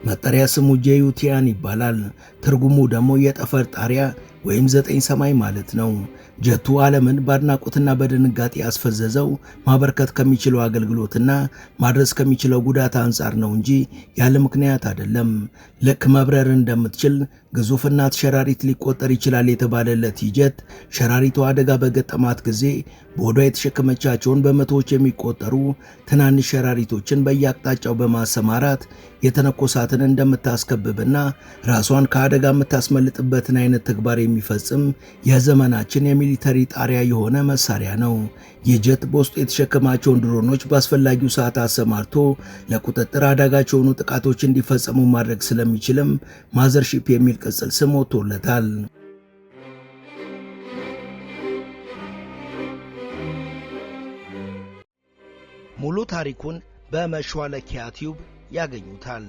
መጠሪያ ስሙ ጄዩቲያን ይባላል። ትርጉሙ ደግሞ የጠፈር ጣሪያ ወይም ዘጠኝ ሰማይ ማለት ነው። ጀቱ ዓለምን በአድናቆትና በድንጋጤ ያስፈዘዘው ማበርከት ከሚችለው አገልግሎትና ማድረስ ከሚችለው ጉዳት አንጻር ነው እንጂ ያለ ምክንያት አይደለም። ልክ መብረር እንደምትችል ግዙፍና ሸራሪት ሊቆጠር ይችላል የተባለለት ጀት ሸራሪቱ አደጋ በገጠማት ጊዜ በሆዷ የተሸከመቻቸውን በመቶዎች የሚቆጠሩ ትናንሽ ሸራሪቶችን በየአቅጣጫው በማሰማራት የተነኮሳትን እንደምታስከብብና ራሷን ከአደጋ የምታስመልጥበትን አይነት ተግባር የሚፈጽም የዘመናችን የሚሊተሪ ጣሪያ የሆነ መሳሪያ ነው። ይህ ጀት በውስጡ የተሸከማቸውን ድሮኖች በአስፈላጊው ሰዓት አሰማርቶ ለቁጥጥር አዳጋች የሆኑ ጥቃቶች እንዲፈጸሙ ማድረግ ስለሚችልም ማዘርሺፕ የሚል ቅጽል ስም ወጥቶለታል። ሙሉ ታሪኩን በመሿለኪያ ቲዩብ ያገኙታል።